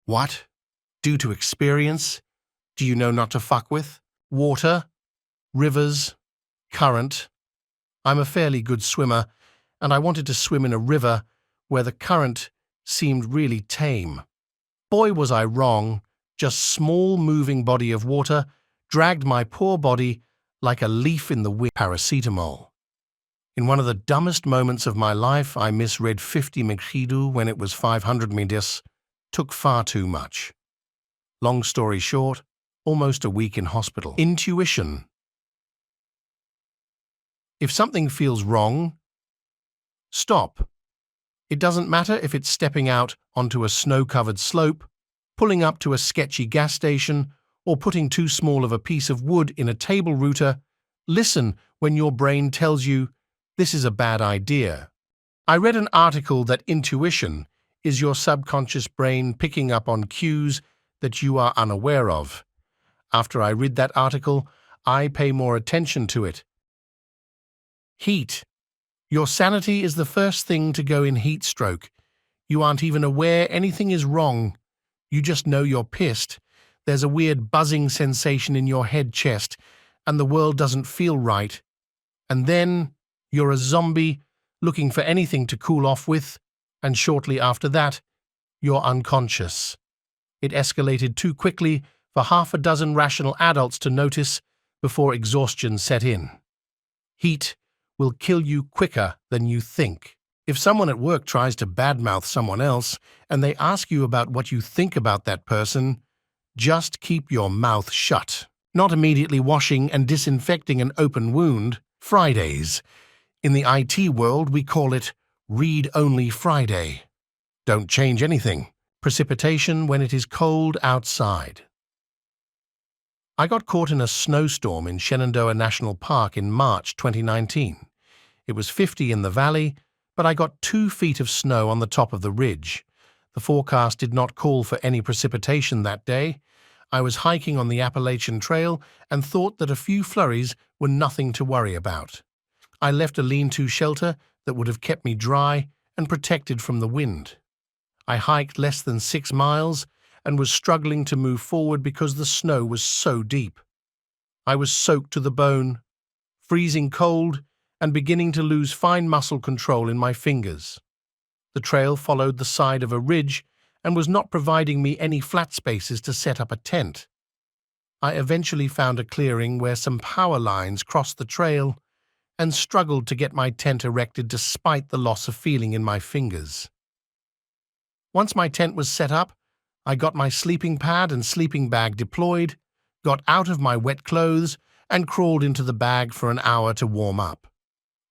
What? Due to experience? Do you know not to fuck with? Water? Rivers? Current? I'm a fairly good swimmer, and I wanted to swim in a river where the current seemed really tame. Boy, was I wrong. Just small moving body of water dragged my poor body like a leaf in the wind. Paracetamol. In one of the dumbest moments of my life, I misread 50 mg when it was 500 mg. Took far too much. Long story short, almost a week in hospital. Intuition. If something feels wrong, stop. It doesn't matter if it's stepping out onto a snow-covered slope, pulling up to a sketchy gas station, or putting too small of a piece of wood in a table router. Listen when your brain tells you this is a bad idea. I read an article that intuition is your subconscious brain picking up on cues that you are unaware of. After I read that article, I pay more attention to it. Heat. Your sanity is the first thing to go in heat stroke. You aren't even aware anything is wrong. You just know you're pissed. There's a weird buzzing sensation in your head chest, and the world doesn't feel right. And then you're a zombie looking for anything to cool off with, and shortly after that, you're unconscious. It escalated too quickly for half a dozen rational adults to notice before exhaustion set in. Heat will kill you quicker than you think. If someone at work tries to badmouth someone else and they ask you about what you think about that person, just keep your mouth shut. Not immediately washing and disinfecting an open wound. Fridays. In the IT world, we call it Read-Only Friday. Don't change anything. Precipitation when it is cold outside. I got caught in a snowstorm in Shenandoah National Park in March 2019. It was 50 in the valley, but I got 2 feet of snow on the top of the ridge. The forecast did not call for any precipitation that day. I was hiking on the Appalachian Trail and thought that a few flurries were nothing to worry about. I left a lean-to shelter that would have kept me dry and protected from the wind. I hiked less than 6 miles and was struggling to move forward because the snow was so deep. I was soaked to the bone, freezing cold, and beginning to lose fine muscle control in my fingers. The trail followed the side of a ridge and was not providing me any flat spaces to set up a tent. I eventually found a clearing where some power lines crossed the trail and struggled to get my tent erected despite the loss of feeling in my fingers. Once my tent was set up, I got my sleeping pad and sleeping bag deployed, got out of my wet clothes, and crawled into the bag for an hour to warm up.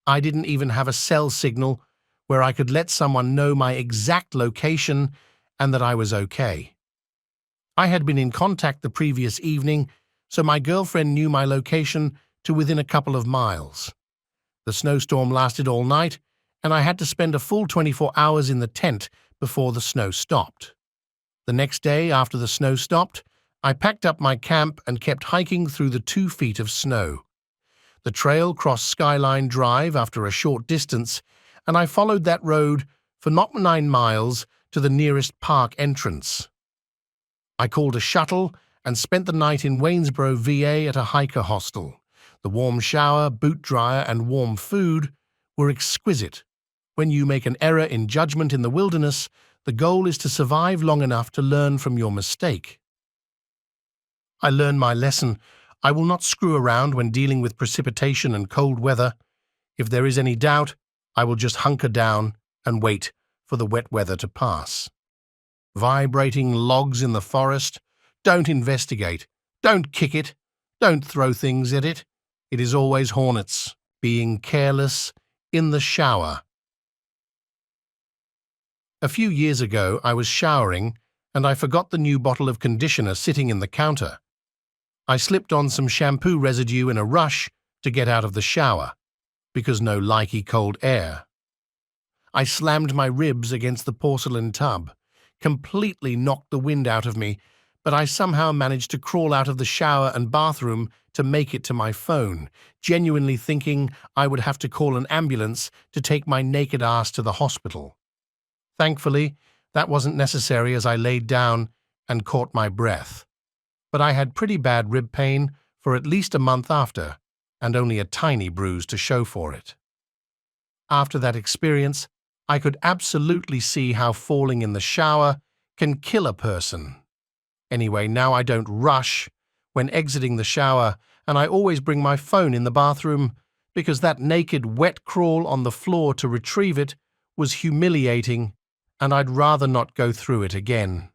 I didn't even have a cell signal where I could let someone know my exact location and that I was okay. I had been in contact the previous evening, so my girlfriend knew my location to within a couple of miles. The snowstorm lasted all night, and I had to spend a full 24 hours in the tent before the snow stopped. The next day, after the snow stopped, I packed up my camp and kept hiking through the 2 feet of snow. The trail crossed Skyline Drive after a short distance, and I followed that road for not 9 miles to the nearest park entrance. I called a shuttle and spent the night in Waynesboro, VA at a hiker hostel. The warm shower, boot dryer, and warm food were exquisite. When you make an error in judgment in the wilderness, the goal is to survive long enough to learn from your mistake. I learned my lesson. I will not screw around when dealing with precipitation and cold weather. If there is any doubt, I will just hunker down and wait for the wet weather to pass. Vibrating logs in the forest. Don't investigate. Don't kick it. Don't throw things at it. It is always hornets. Being careless in the shower. A few years ago, I was showering and I forgot the new bottle of conditioner sitting in the counter. I slipped on some shampoo residue in a rush to get out of the shower, because no likey cold air. I slammed my ribs against the porcelain tub, completely knocked the wind out of me, but I somehow managed to crawl out of the shower and bathroom to make it to my phone, genuinely thinking I would have to call an ambulance to take my naked ass to the hospital. Thankfully, that wasn't necessary as I laid down and caught my breath. But I had pretty bad rib pain for at least a month after, and only a tiny bruise to show for it. After that experience, I could absolutely see how falling in the shower can kill a person. Anyway, now I don't rush when exiting the shower, and I always bring my phone in the bathroom because that naked wet crawl on the floor to retrieve it was humiliating, and I'd rather not go through it again.